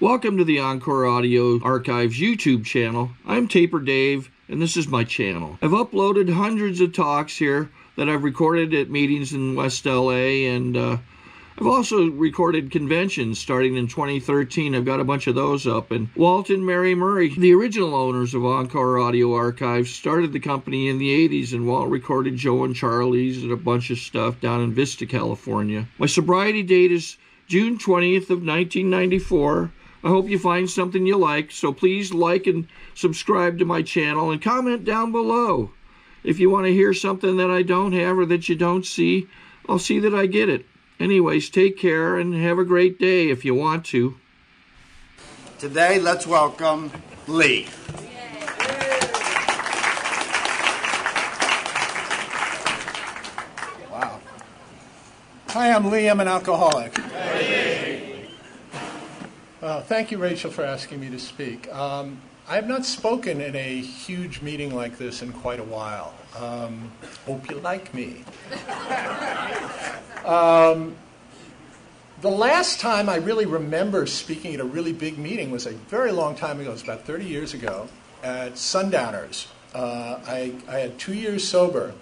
Welcome to the Encore Audio Archives YouTube channel. I'm Taper Dave, and this is my channel. I've uploaded hundreds of talks here that I've recorded at meetings in West LA, and I've also recorded conventions starting in 2013. I've got a bunch of those up. And Walt and Mary Murray, the original owners of Encore Audio Archives, started the company in the 80s, and Walt recorded Joe and Charlie's and a bunch of stuff down in Vista, California. My sobriety date is June 20th of 1994. I hope you find something you like, so please like and subscribe to my channel and comment down below. If you want to hear something that I don't have or that you don't see, I'll see that I get it. Anyways, take care and have a great day if you want to. Today, let's welcome Lee. Wow. Hi, I'm Lee. I'm an alcoholic. Thank you, Rachel, for asking me to speak. I have not spoken in a huge meeting like this in quite a while. Hope you like me. The last time I really remember speaking at a really big meeting was a very long time ago. It was about 30 years ago at Sundowners. I had 2 years sober,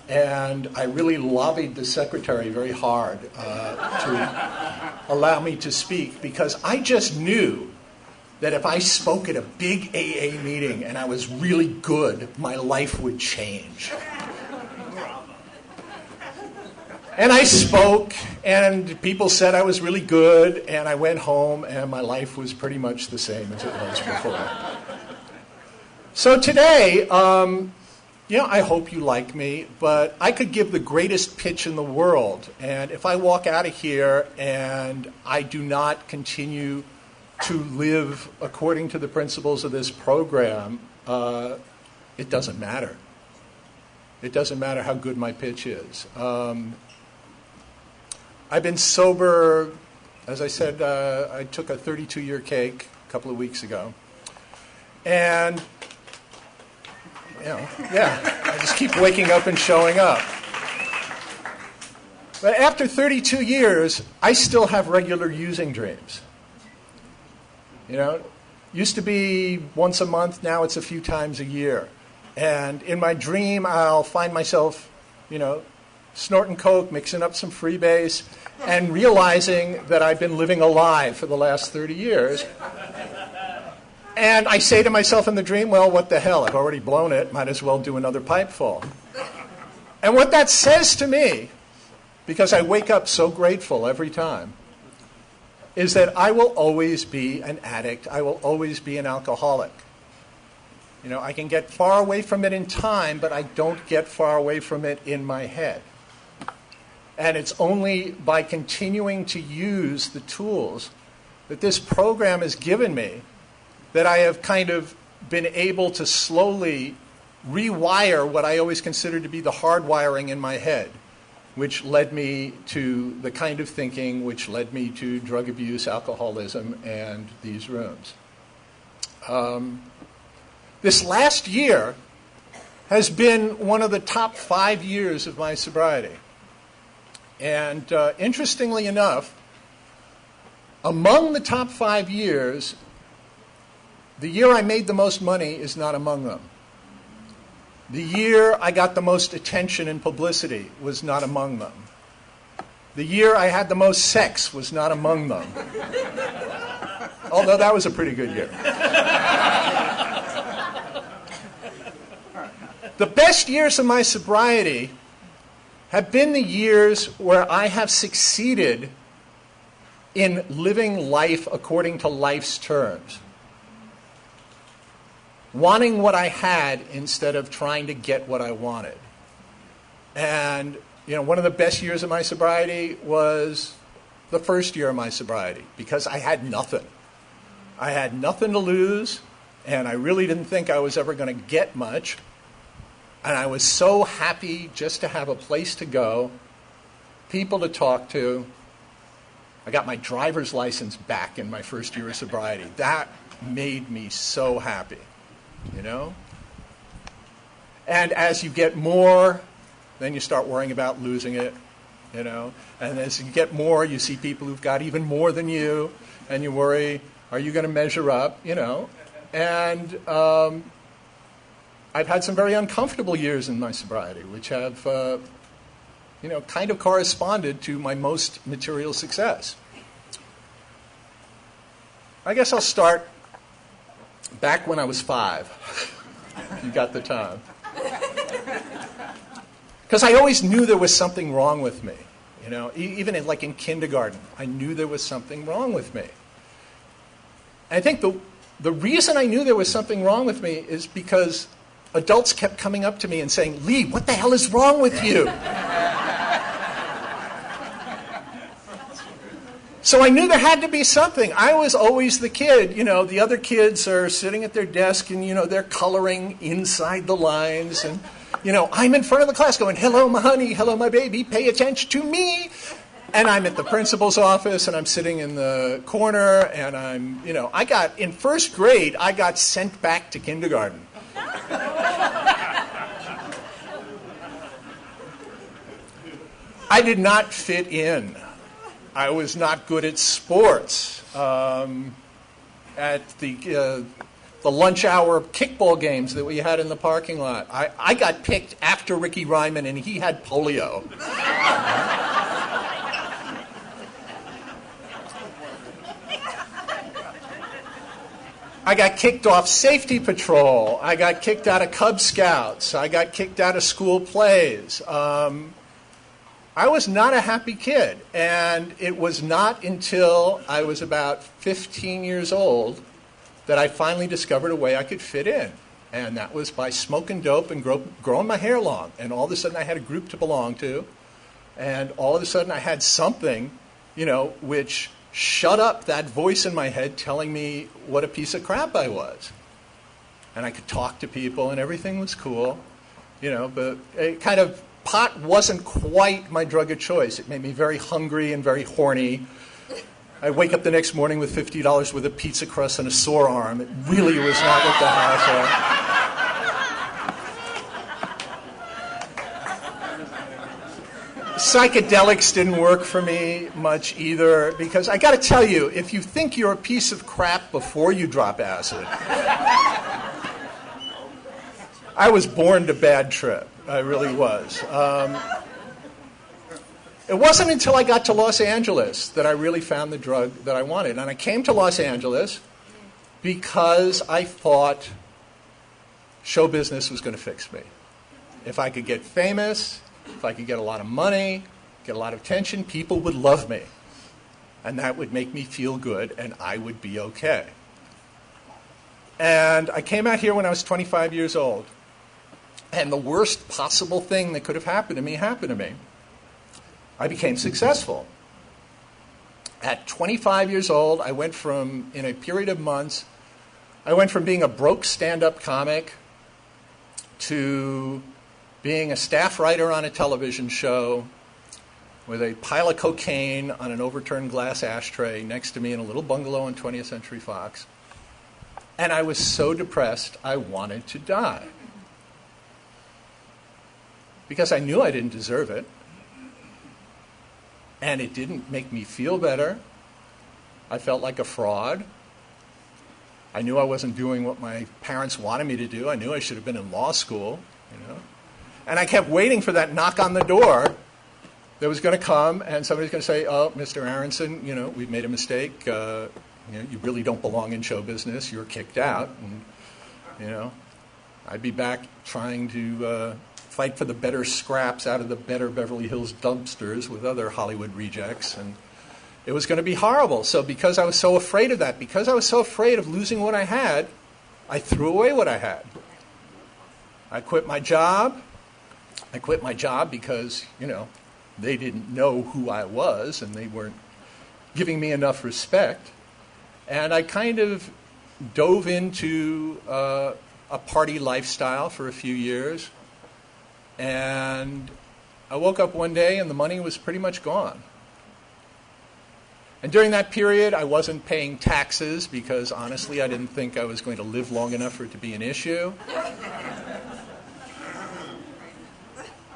and I really lobbied the secretary very hard to allow me to speak, because I just knew that if I spoke at a big AA meeting and I was really good, my life would change. And I spoke, and people said I was really good, and I went home, and my life was pretty much the same as it was before. So today, I hope you like me, but I could give the greatest pitch in the world, and if I walk out of here and I do not continue to live according to the principles of this program, it doesn't matter. It doesn't matter how good my pitch is. I've been sober, as I said, I took a 32-year cake a couple of weeks ago. And, I just keep waking up and showing up. But after 32 years, I still have regular using dreams. Used to be once a month, now it's a few times a year. And in my dream, I'll find myself, snorting coke, mixing up some freebase, and realizing that I've been living a lie for the last 30 years. And I say to myself in the dream, well, what the hell? I've already blown it. Might as well do another pipeful. And what that says to me, because I wake up so grateful every time, is that I will always be an addict. I will always be an alcoholic. I can get far away from it in time, but I don't get far away from it in my head. And it's only by continuing to use the tools that this program has given me that I have kind of been able to slowly rewire what I always considered to be the hardwiring in my head, which led me to the kind of thinking which led me to drug abuse, alcoholism, and these rooms. This last year has been one of the top 5 years of my sobriety. And interestingly enough, among the top 5 years, the year I made the most money is not among them. The year I got the most attention and publicity was not among them. The year I had the most sex was not among them. Although that was a pretty good year. The best years of my sobriety have been the years where I have succeeded in living life according to life's terms. Wanting what I had instead of trying to get what I wanted. And, one of the best years of my sobriety was the first year of my sobriety, because I had nothing. I had nothing to lose, and I really didn't think I was ever going to get much. And I was so happy just to have a place to go, people to talk to. I got my driver's license back in my first year of sobriety. That made me so happy, And as you get more, then you start worrying about losing it, And as you get more, you see people who've got even more than you, and you worry, Are you going to measure up? And I've had some very uncomfortable years in my sobriety, which have, kind of corresponded to my most material success. I guess I'll start back when I was 5, if you got the time. Because I always knew there was something wrong with me. Even in kindergarten, I knew there was something wrong with me. And I think the reason I knew there was something wrong with me is because adults kept coming up to me and saying, "Lee, what the hell is wrong with you?" So I knew there had to be something. I was always the kid. The other kids are sitting at their desk and, they're coloring inside the lines. And, I'm in front of the class going, "Hello, my honey. Hello, my baby. Pay attention to me." And I'm at the principal's office and I'm sitting in the corner and in first grade, I got sent back to kindergarten. I did not fit in. I was not good at sports. At the lunch hour kickball games that we had in the parking lot, I got picked after Ricky Ryman, and he had polio. I got kicked off safety patrol. I got kicked out of Cub Scouts. I got kicked out of school plays. I was not a happy kid, and it was not until I was about 15 years old that I finally discovered a way I could fit in, and that was by smoking dope and growing my hair long, and all of a sudden I had a group to belong to, and all of a sudden I had something, which shut up that voice in my head telling me what a piece of crap I was. And I could talk to people, and everything was cool, but it kind of pot wasn't quite my drug of choice. It made me very hungry and very horny. I'd wake up the next morning with $50 worth of pizza crust and a sore arm. It really was not what the house. Psychedelics didn't work for me much either, because I got to tell you, if you think you're a piece of crap before you drop acid, I was born to bad trip. I really was. It wasn't until I got to Los Angeles that I really found the drug that I wanted. And I came to Los Angeles because I thought show business was going to fix me. If I could get famous, if I could get a lot of money, get a lot of attention, people would love me. And that would make me feel good, and I would be okay. And I came out here when I was 25 years old. And the worst possible thing that could have happened to me happened to me. I became successful. At 25 years old, I went from, in a period of months, I went from being a broke stand-up comic to being a staff writer on a television show with a pile of cocaine on an overturned glass ashtray next to me in a little bungalow on 20th Century Fox. And I was so depressed, I wanted to die. Because I knew I didn't deserve it. And it didn't make me feel better. I felt like a fraud. I knew I wasn't doing what my parents wanted me to do. I knew I should have been in law school, And I kept waiting for that knock on the door that was going to come, and somebody's going to say, "Oh, Mr. Aronson, we've made a mistake. You really don't belong in show business. You're kicked out." And, I'd be back trying to fight for the better scraps out of the better Beverly Hills dumpsters with other Hollywood rejects, and it was going to be horrible. So because I was so afraid of that, because I was so afraid of losing what I had, I threw away what I had. I quit my job. I quit my job because, they didn't know who I was, and they weren't giving me enough respect. And I kind of dove into a party lifestyle for a few years. And I woke up one day and the money was pretty much gone. And during that period, I wasn't paying taxes because, honestly, I didn't think I was going to live long enough for it to be an issue.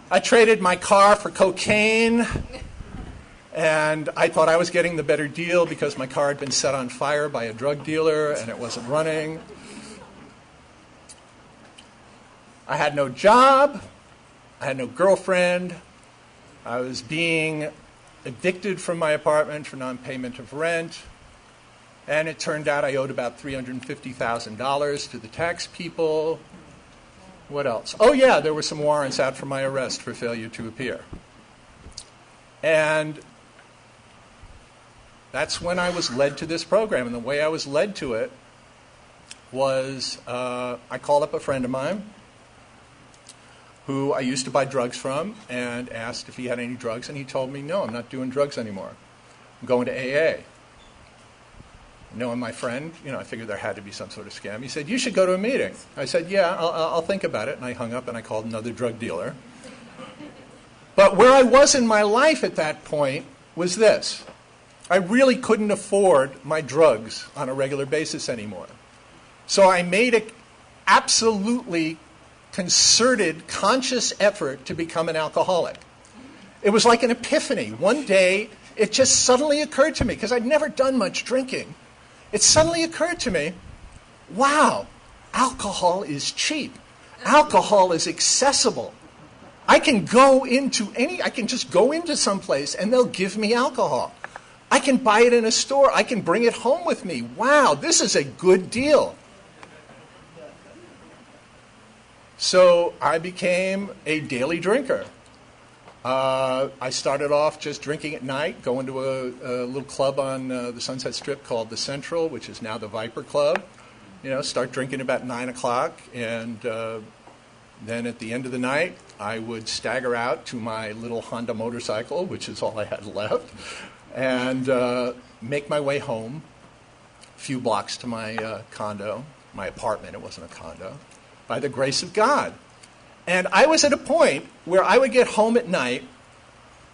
I traded my car for cocaine. And I thought I was getting the better deal because my car had been set on fire by a drug dealer and it wasn't running. I had no job. I had no girlfriend. I was being evicted from my apartment for non-payment of rent. And it turned out I owed about $350,000 to the tax people. What else? Oh, yeah, there were some warrants out for my arrest for failure to appear. And that's when I was led to this program. And the way I was led to it was I called up a friend of mine who I used to buy drugs from and asked if he had any drugs. And he told me, no, I'm not doing drugs anymore. I'm going to AA. Knowing my friend, I figured there had to be some sort of scam. He said, you should go to a meeting. I said, yeah, I'll think about it. And I hung up and I called another drug dealer. But where I was in my life at that point was this. I really couldn't afford my drugs on a regular basis anymore. So I made an absolutely concerted, conscious effort to become an alcoholic. It was like an epiphany. One day, it just suddenly occurred to me, because I'd never done much drinking. It suddenly occurred to me, wow, alcohol is cheap. Alcohol is accessible. I can just go into someplace and they'll give me alcohol. I can buy it in a store. I can bring it home with me. Wow, this is a good deal. So I became a daily drinker. I started off just drinking at night, going to a little club on the Sunset Strip called the Central, which is now the Viper Club. Start drinking about 9 o'clock, and then at the end of the night, I would stagger out to my little Honda motorcycle, which is all I had left, and make my way home, a few blocks to my condo, my apartment. It wasn't a condo, by the grace of God. And I was at a point where I would get home at night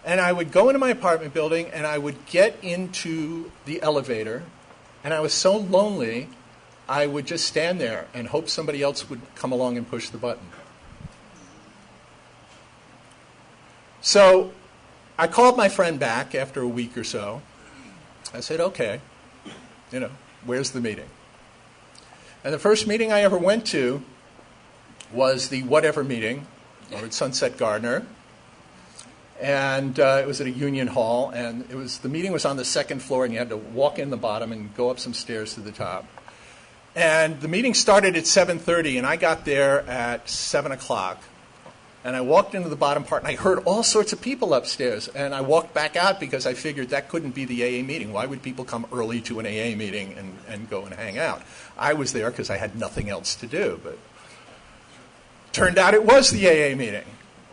and I would go into my apartment building and I would get into the elevator, and I was so lonely I would just stand there and hope somebody else would come along and push the button. So I called my friend back after a week or so. I said, okay, where's the meeting? And the first meeting I ever went to was the whatever meeting over at Sunset Gardner, and it was at a union hall, and the meeting was on the second floor, and you had to walk in the bottom and go up some stairs to the top. And the meeting started at 7:30, and I got there at 7 o'clock, and I walked into the bottom part, and I heard all sorts of people upstairs, and I walked back out because I figured that couldn't be the AA meeting. Why would people come early to an AA meeting and go and hang out? I was there because I had nothing else to do, but turned out it was the AA meeting.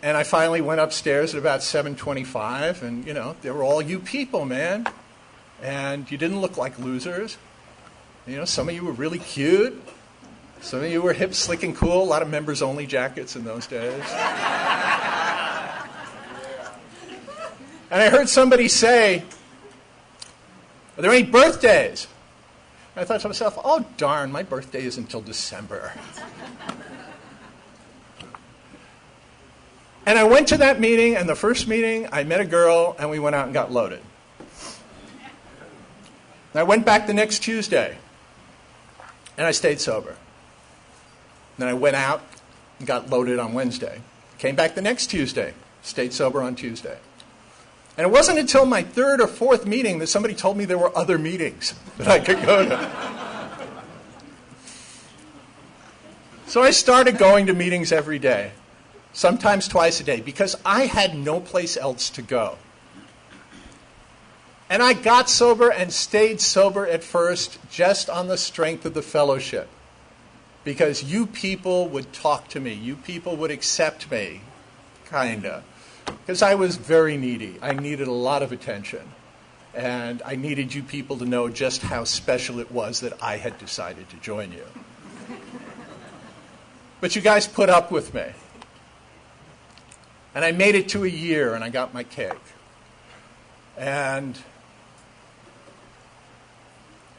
And I finally went upstairs at about 7:25, and, they were all you people, man. And you didn't look like losers. Some of you were really cute. Some of you were hip, slick, and cool. A lot of members-only jackets in those days. And I heard somebody say, are there any birthdays? And I thought to myself, oh, darn, my birthday isn't until December. And I went to that meeting, and the first meeting, I met a girl, and we went out and got loaded. And I went back the next Tuesday, and I stayed sober. Then I went out and got loaded on Wednesday. Came back the next Tuesday, stayed sober on Tuesday. And it wasn't until my third or fourth meeting that somebody told me there were other meetings that I could go to. So I started going to meetings every day. Sometimes twice a day, because I had no place else to go. And I got sober and stayed sober at first just on the strength of the fellowship. Because you people would talk to me. You people would accept me, kinda. Because I was very needy. I needed a lot of attention. And I needed you people to know just how special it was that I had decided to join you. But you guys put up with me. And I made it to a year, and I got my cake. And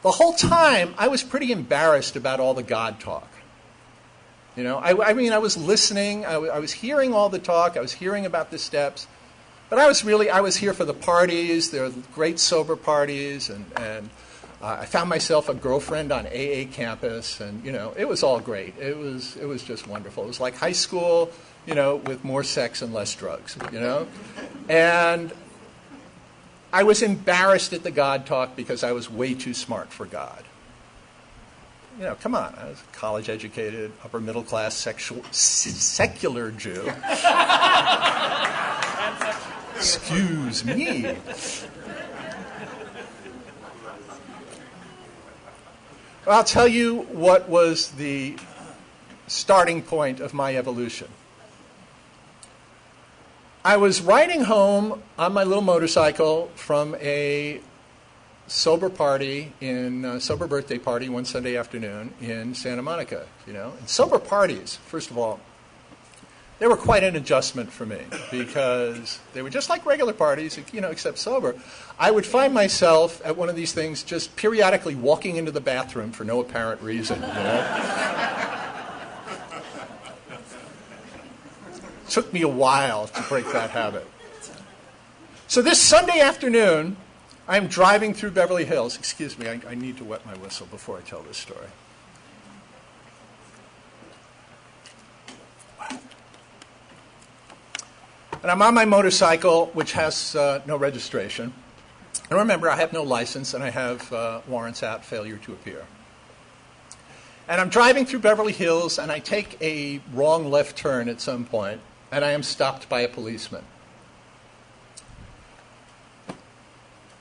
the whole time, I was pretty embarrassed about all the God talk. I was listening. I was hearing all the talk. I was hearing about the steps. But I was here for the parties. There were great sober parties, and I found myself a girlfriend on AA campus, and it was all great. It was just wonderful. It was like high school, with more sex and less drugs, And I was embarrassed at the God talk because I was way too smart for God. Come on, I was a college-educated, upper-middle-class, secular Jew. Excuse me. I'll tell you what was the starting point of my evolution. I was riding home on my little motorcycle from a sober birthday party one Sunday afternoon in Santa Monica. And sober parties, first of all, they were quite an adjustment for me because they were just like regular parties, except sober. I would find myself at one of these things just periodically walking into the bathroom for no apparent reason. Took me a while to break that habit. So this Sunday afternoon, I'm driving through Beverly Hills. Excuse me, I need to wet my whistle before I tell this story. And I'm on my motorcycle, which has no registration. And remember, I have no license, and I have warrants out, failure to appear. And I'm driving through Beverly Hills, and I take a wrong left turn at some point, and I am stopped by a policeman.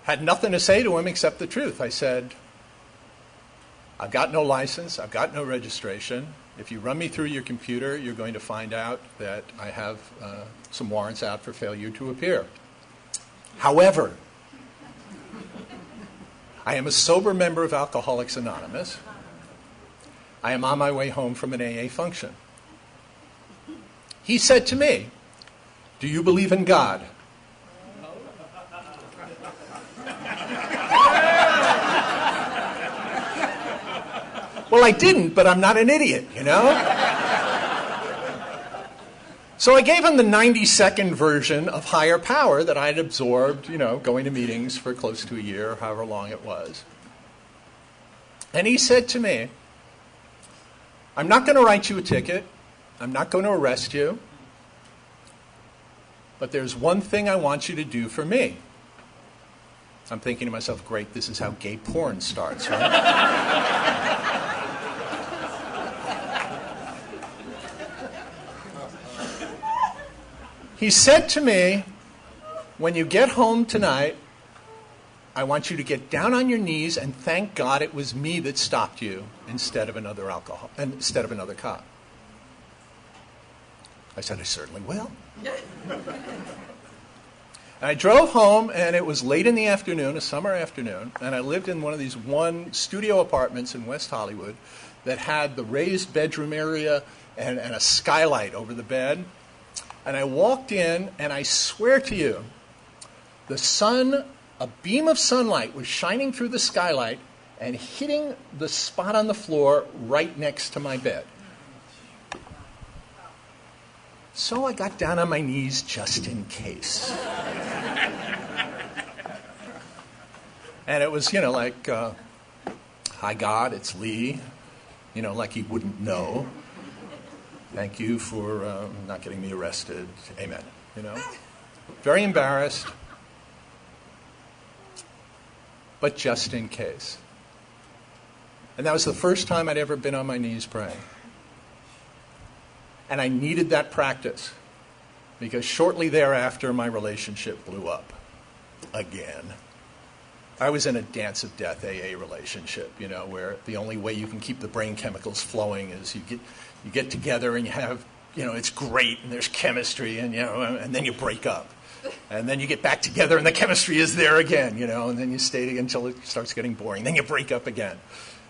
Had nothing to say to him except the truth. I said, I've got no license, I've got no registration. If you run me through your computer, you're going to find out that I have some warrants out for failure to appear. However, I am a sober member of Alcoholics Anonymous. I am on my way home from an AA function. He said to me, "Do you believe in God?" Well, I didn't, but I'm not an idiot, So I gave him the 90-second version of higher power that I'd absorbed, going to meetings for close to a year, however long it was. And he said to me, "I'm not going to write you a ticket. I'm not going to arrest you. But there's one thing I want you to do for me." I'm thinking to myself, great, this is how gay porn starts, right? He said to me, "When you get home tonight, I want you to get down on your knees and thank God it was me that stopped you instead of another cop." I said, "I certainly will." And I drove home, and it was late in the afternoon, a summer afternoon, and I lived in one of these studio apartments in West Hollywood that had the raised bedroom area and a skylight over the bed. And I walked in, and I swear to you, a beam of sunlight was shining through the skylight and hitting the spot on the floor right next to my bed. So I got down on my knees just in case. And it was, like, "Hi, God, it's Lee," like he wouldn't know. "Thank you for not getting me arrested. Amen." Very embarrassed, but just in case. And that was the first time I'd ever been on my knees praying. And I needed that practice because shortly thereafter, my relationship blew up again. I was in a dance of death AA relationship, where the only way you can keep the brain chemicals flowing is you get together and you have, it's great and there's chemistry and, and then you break up. And then you get back together and the chemistry is there again, and then you stay until it starts getting boring. Then you break up again,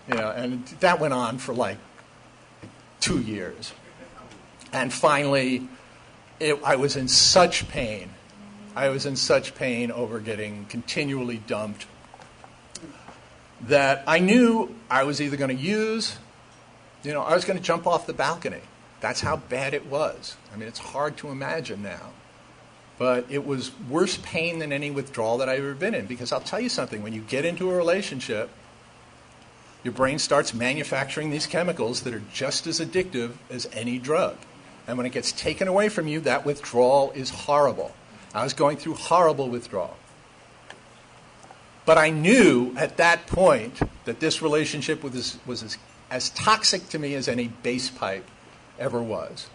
and that went on for like 2 years. And finally, I was in such pain. I was in such pain over getting continually dumped that I knew I was either going to I was going to jump off the balcony. That's how bad it was. I mean, it's hard to imagine now. But it was worse pain than any withdrawal that I've ever been in. Because I'll tell you something, when you get into a relationship, your brain starts manufacturing these chemicals that are just as addictive as any drug. And when it gets taken away from you, that withdrawal is horrible. I was going through horrible withdrawal. But I knew at that point that this relationship was as toxic to me as any base pipe ever was.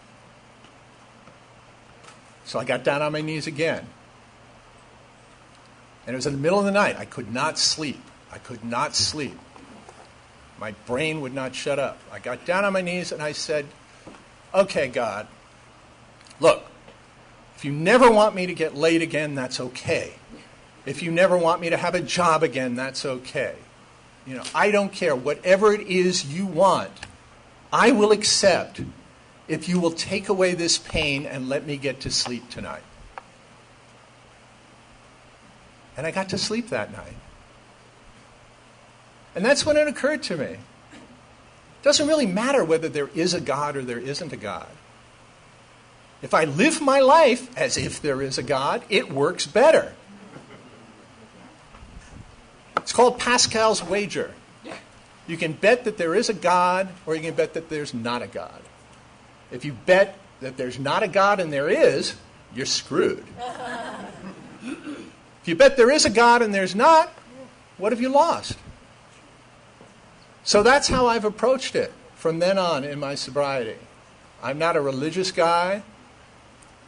So I got down on my knees again. And it was in the middle of the night. I could not sleep. I could not sleep. My brain would not shut up. I got down on my knees and I said, okay, God, look, if you never want me to get laid again, that's okay. If you never want me to have a job again, that's okay. You know, I don't care. Whatever it is you want, I will accept if you will take away this pain and let me get to sleep tonight. And I got to sleep that night. And that's when it occurred to me. It doesn't really matter whether there is a God or there isn't a God. If I live my life as if there is a God, it works better. It's called Pascal's wager. You can bet that there is a God, or you can bet that there's not a God. If you bet that there's not a God and there is, you're screwed. If you bet there is a God and there's not, what have you lost? So that's how I've approached it from then on in my sobriety. I'm not a religious guy.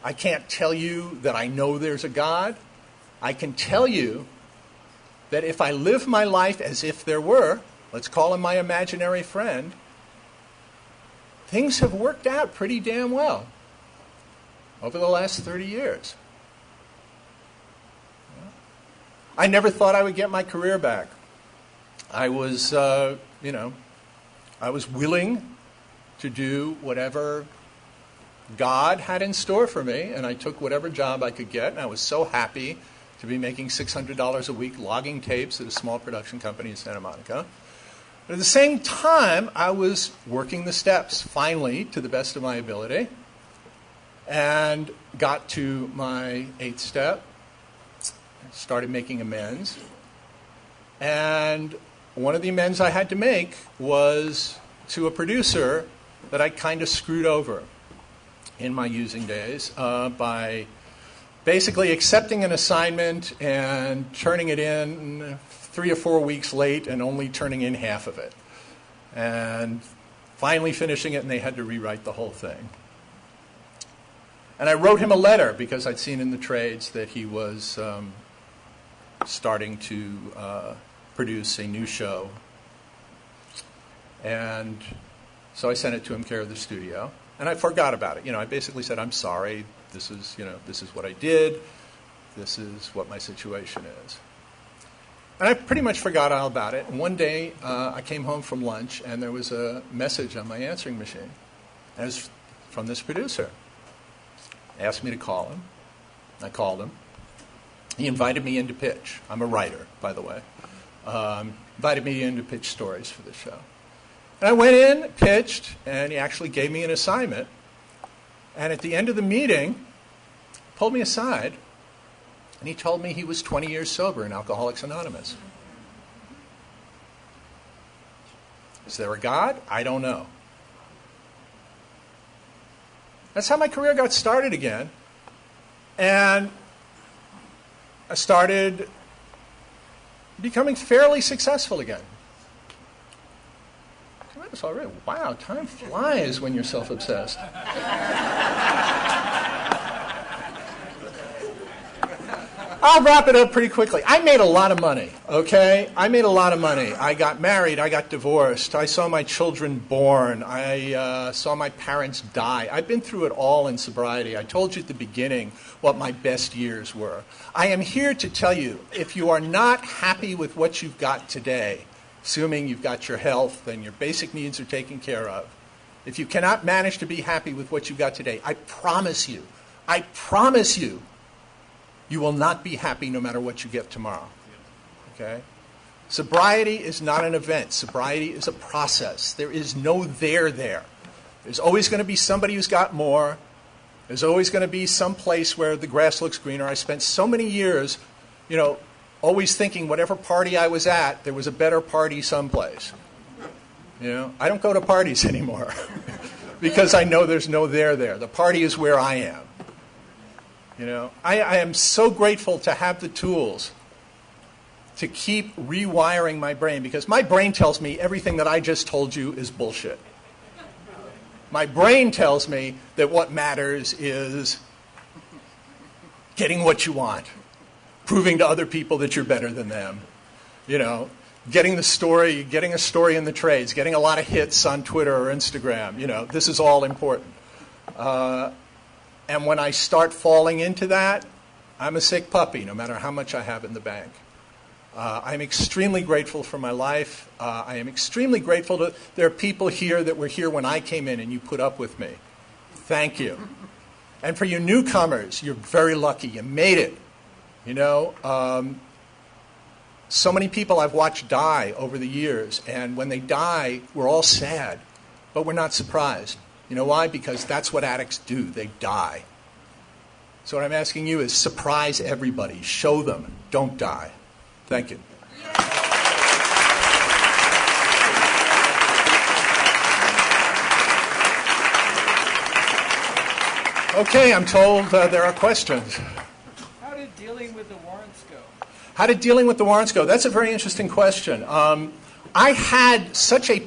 I can't tell you that I know there's a God. I can tell you that if I live my life as if there were, let's call him my imaginary friend, things have worked out pretty damn well over the last 30 years. I never thought I would get my career back. I was, I was willing to do whatever God had in store for me, and I took whatever job I could get, and I was so happy to be making $600 a week logging tapes at a small production company in Santa Monica. But at the same time, I was working the steps, finally, to the best of my ability, and got to my 8th step, started making amends. And one of the amends I had to make was to a producer that I kind of screwed over in my using days by basically accepting an assignment and turning it in 3 or 4 weeks late and only turning in half of it. And finally finishing it, and they had to rewrite the whole thing. And I wrote him a letter because I'd seen in the trades that he was starting to produce a new show. And so I sent it to him, care of the studio. And I forgot about it. I basically said, I'm sorry. This is what I did. This is what my situation is. And I pretty much forgot all about it. And one day, I came home from lunch, and there was a message on my answering machine. And it was from this producer. He asked me to call him. I called him. He invited me in to pitch. I'm a writer, by the way. Invited me in to pitch stories for the show. And I went in, pitched, and he actually gave me an assignment. And at the end of the meeting, pulled me aside, and he told me he was 20 years sober in Alcoholics Anonymous. Is there a God? I don't know. That's how my career got started again. And I started becoming fairly successful again. That's already. Wow, time flies when you're self-obsessed. I'll wrap it up pretty quickly. I made a lot of money, okay? I made a lot of money. I got married. I got divorced. I saw my children born. I saw my parents die. I've been through it all in sobriety. I told you at the beginning what my best years were. I am here to tell you, if you are not happy with what you've got today, assuming you've got your health and your basic needs are taken care of, if you cannot manage to be happy with what you've got today, I promise you, you will not be happy no matter what you get tomorrow. Okay? Sobriety is not an event. Sobriety is a process. There is no there. There's always going to be somebody who's got more There's always going to be some place where the grass looks greener. I spent so many years, always thinking whatever party I was at, there was a better party someplace. I don't go to parties anymore because I know there's no there there. The party is where I am. I am so grateful to have the tools to keep rewiring my brain, because my brain tells me everything that I just told you is bullshit. My brain tells me that what matters is getting what you want, proving to other people that you're better than them, getting a story in the trades, getting a lot of hits on Twitter or Instagram. This is all important. And when I start falling into that, I'm a sick puppy, no matter how much I have in the bank. I'm extremely grateful for my life. I am extremely grateful there are people here that were here when I came in and you put up with me. Thank you. And for you newcomers, you're very lucky. You made it. So many people I've watched die over the years, and when they die, we're all sad, but we're not surprised. You know why? Because that's what addicts do. They die. So what I'm asking you is surprise everybody. Show them. Don't die. Thank you. Okay, I'm told there are questions. How did dealing with the warrants go? How did dealing with the warrants go? That's a very interesting question. I had such a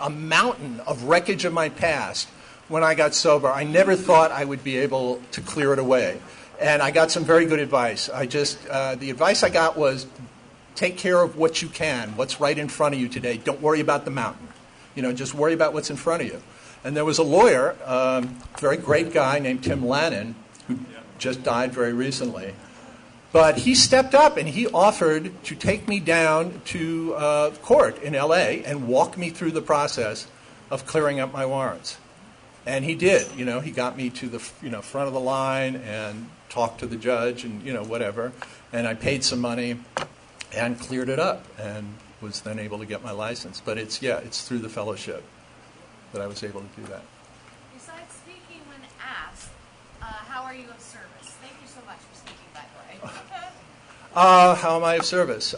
mountain of wreckage of my past when I got sober. I never thought I would be able to clear it away. And I got some very good advice. The advice I got was, take care of what you can, what's right in front of you today. Don't worry about the mountain. Just worry about what's in front of you. And there was a lawyer, very great guy named Tim Lannon, who just died very recently. But he stepped up and he offered to take me down to court in L.A. and walk me through the process of clearing up my warrants. And he did. He got me to the front of the line and talked to the judge and whatever. And I paid some money and cleared it up and was then able to get my license. But it's through the fellowship that I was able to do that. Besides speaking when asked, how are you of service? Thank you so much for speaking that way. How am I of service?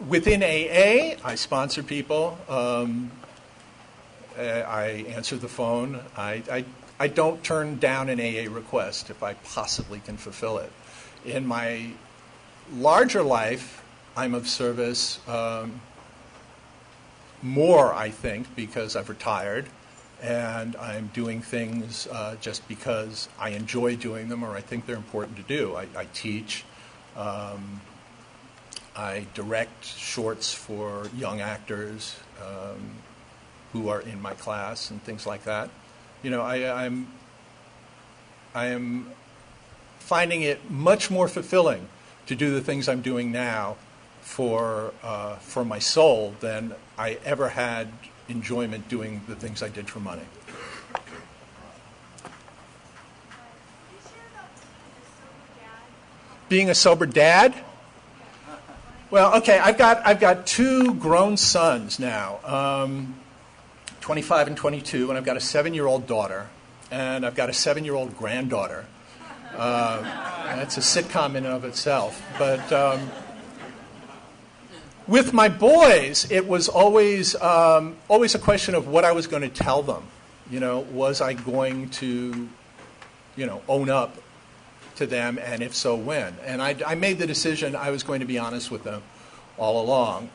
Within AA, I sponsor people. I answer the phone. I don't turn down an AA request if I possibly can fulfill it. In my larger life, I'm of service more, I think, because I've retired and I'm doing things just because I enjoy doing them or I think they're important to do. I teach. I direct shorts for young actors who are in my class and things like that. I am finding it much more fulfilling to do the things I'm doing now for my soul than I ever had enjoyment doing the things I did for money. Being a sober dad? Well, okay, I've got two grown sons now, 25 and 22, and I've got a 7-year-old daughter, and I've got a 7-year-old granddaughter. That's a sitcom in and of itself. But with my boys, it was always a question of what I was going to tell them. Was I going to, own up to them, and if so, when? And I made the decision I was going to be honest with them all along,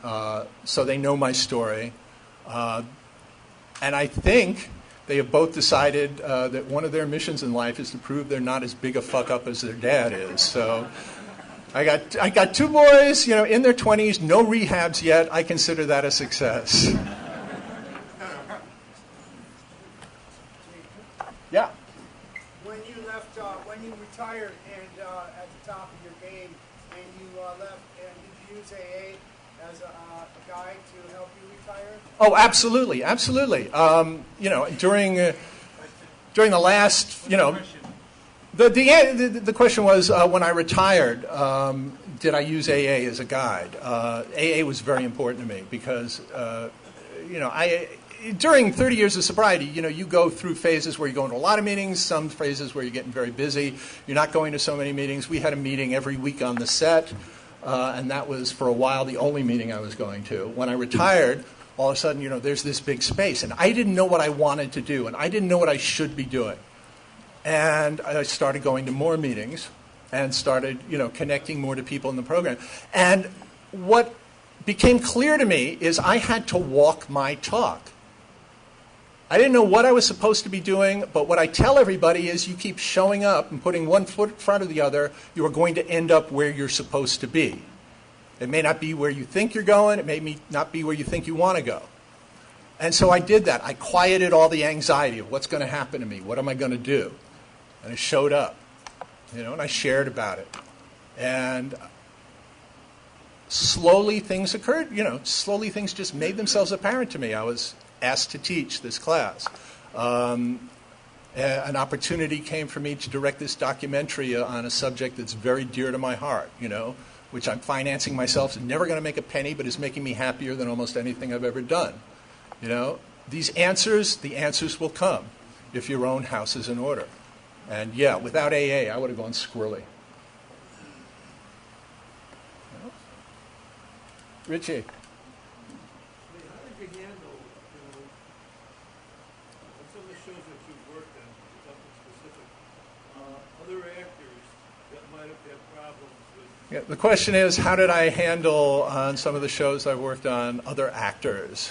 so they know my story. And I think they have both decided that one of their missions in life is to prove they're not as big a fuck up as their dad is. So I got two boys, in their 20s, no rehabs yet. I consider that a success. Yeah. When you retired and at the top of your game, and you left, and did you use AA as a guide to help you retire? Oh, absolutely, absolutely. During the last, the question was when I retired, did I use AA as a guide? AA was very important to me because, during 30 years of sobriety, you know, you go through phases where you go into a lot of meetings, some phases where you're getting very busy. You're not going to so many meetings. We had a meeting every week on the set, and that was for a while the only meeting I was going to. When I retired, all of a sudden, you know, there's this big space, and I didn't know what I wanted to do, and I didn't know what I should be doing. And I started going to more meetings and started, you know, connecting more to people in the program. And what became clear to me is I had to walk my talk. I didn't know what I was supposed to be doing, but what I tell everybody is you keep showing up and putting one foot in front of the other, you are going to end up where you're supposed to be. It may not be where you think you're going. It may not be where you think you want to go. And so I did that. I quieted all the anxiety of what's going to happen to me. What am I going to do? And I showed up, you know, and I shared about it. And slowly things occurred, you know, slowly things just made themselves apparent to me. I was asked to teach this class. An opportunity came for me to direct this documentary on a subject that's very dear to my heart, you know, which I'm financing myself. It's never going to make a penny, but is making me happier than almost anything I've ever done. You know, the answers will come if your own house is in order. And yeah, without AA, I would have gone squirrely. Richie. How did you handle, you know, on some of the shows that you've worked on, something specific, other actors that might have had problems with? Yeah, the question is, how did I handle on some of the shows I've worked on other actors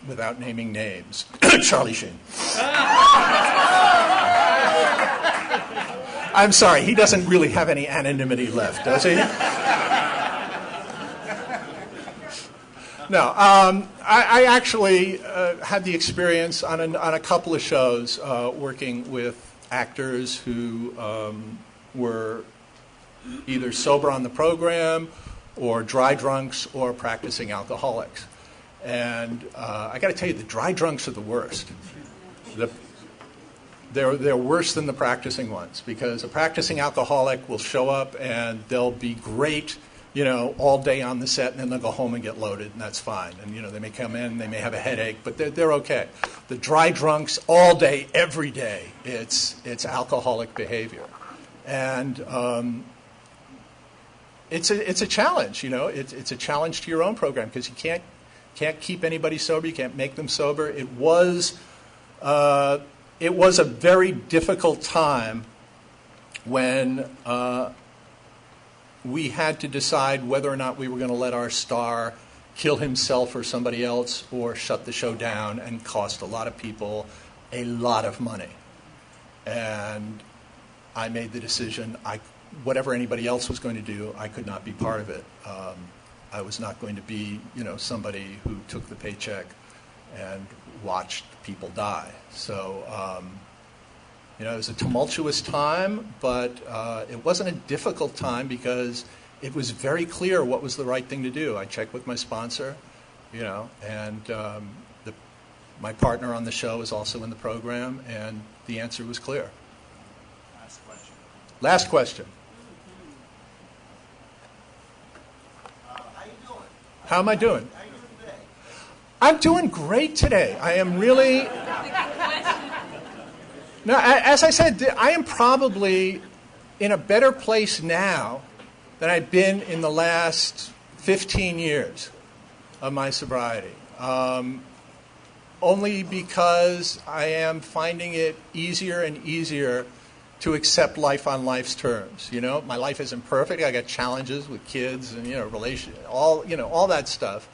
without naming names? Charlie Sheen. I'm sorry, he doesn't really have any anonymity left, does he? No, I actually had the experience on a couple of shows working with actors who were either sober on the program or dry drunks or practicing alcoholics. And I got to tell you, the dry drunks are the worst. They're worse than the practicing ones, because a practicing alcoholic will show up and they'll be great, you know, all day on the set, and then they'll go home and get loaded, and that's fine. And, you know, they may come in, they may have a headache, but they're okay. The dry drunks, all day, every day, it's alcoholic behavior. And it's a challenge, you know. It's a challenge to your own program, because you can't keep anybody sober. You can't make them sober. It was a very difficult time when we had to decide whether or not we were going to let our star kill himself or somebody else, or shut the show down and cost a lot of people a lot of money. And I made the decision, whatever anybody else was going to do, I could not be part of it. I was not going to be, you know, somebody who took the paycheck and watched people die. So, you know, it was a tumultuous time, but it wasn't a difficult time, because it was very clear what was the right thing to do. I checked with my sponsor, you know, and my partner on the show is also in the program, and the answer was clear. Last question. How you doing? How am I doing? How you doing today? I'm doing great today. I am really... No, as I said, I am probably in a better place now than I've been in the last 15 years of my sobriety. Only because I am finding it easier and easier to accept life on life's terms. You know, my life isn't perfect. I got challenges with kids and, you know, all that stuff.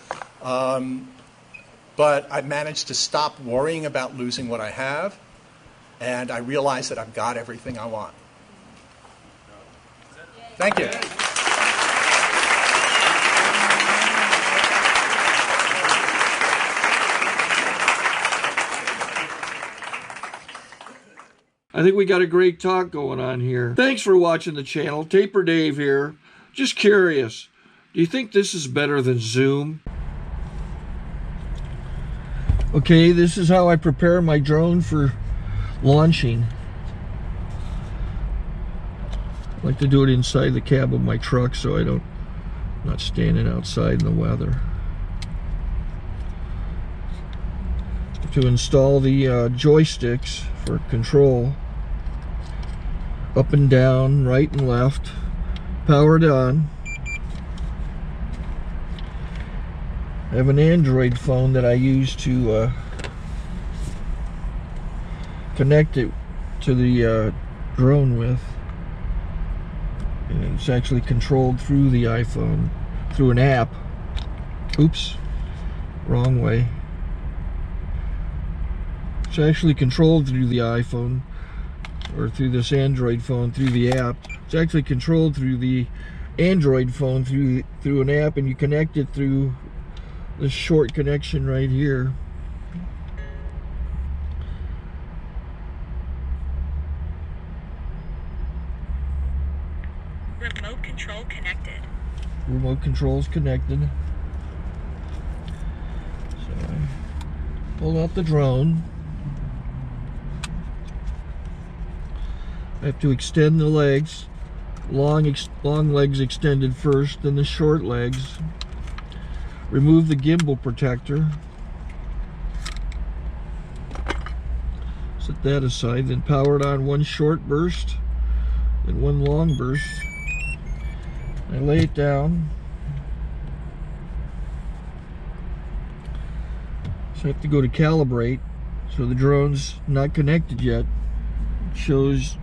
But I've managed to stop worrying about losing what I have, and I realize that I've got everything I want. Thank you. I think we got a great talk going on here. Thanks for watching the channel. Taper Dave here. Just curious, do you think this is better than Zoom? Okay, this is how I prepare my drone for launching. I like to do it inside the cab of my truck so I'm not standing outside in the weather. to install the joysticks for control, up and down, right and left, powered on. I have an Android phone that I use to connect it to the drone with, and it's actually controlled through the iPhone through an app. Oops, wrong way. It's actually controlled through the iPhone, or through this Android phone through the app. It's actually controlled through the Android phone through an app, and you connect it through this short connection right here. Remote control connected. Remote control's connected. So I pull out the drone. I have to extend the legs. Long legs extended first, then the short legs. Remove the gimbal protector. Set that aside, then power it on one short burst, then one long burst. I lay it down. So I have to go to calibrate. So the drone's not connected yet. It shows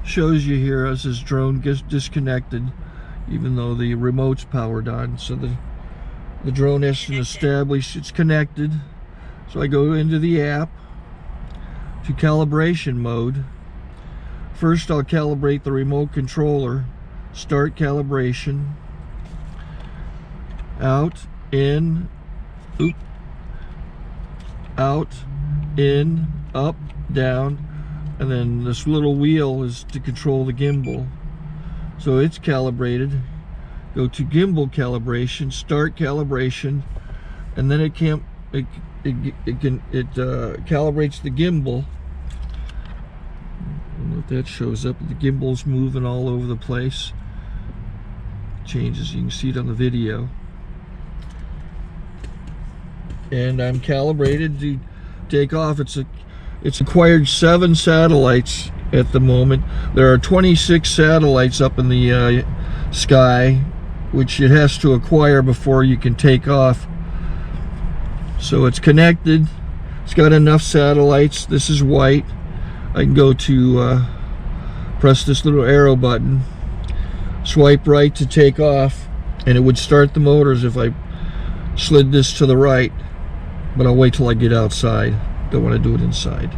you here as this drone gets disconnected, even though the remote's powered on. So the drone has to establish it's connected. So I go into the app to calibration mode. First I'll calibrate the remote controller. Start calibration. Out, in, oop, out, in, up, down, and then this little wheel is to control the gimbal. So it's calibrated. Go to gimbal calibration, start calibration, and then it calibrates the gimbal. I don't know if that shows up. The gimbal's moving all over the place. Changes, you can see it on the video. And I'm calibrated to take off. It's acquired 7 satellites at the moment. There are 26 satellites up in the sky, which it has to acquire before you can take off. So it's connected. It's got enough satellites. This is white. I can go to press this little arrow button, swipe right to take off, and it would start the motors if I slid this to the right, but I'll wait till I get outside. Don't want to do it inside.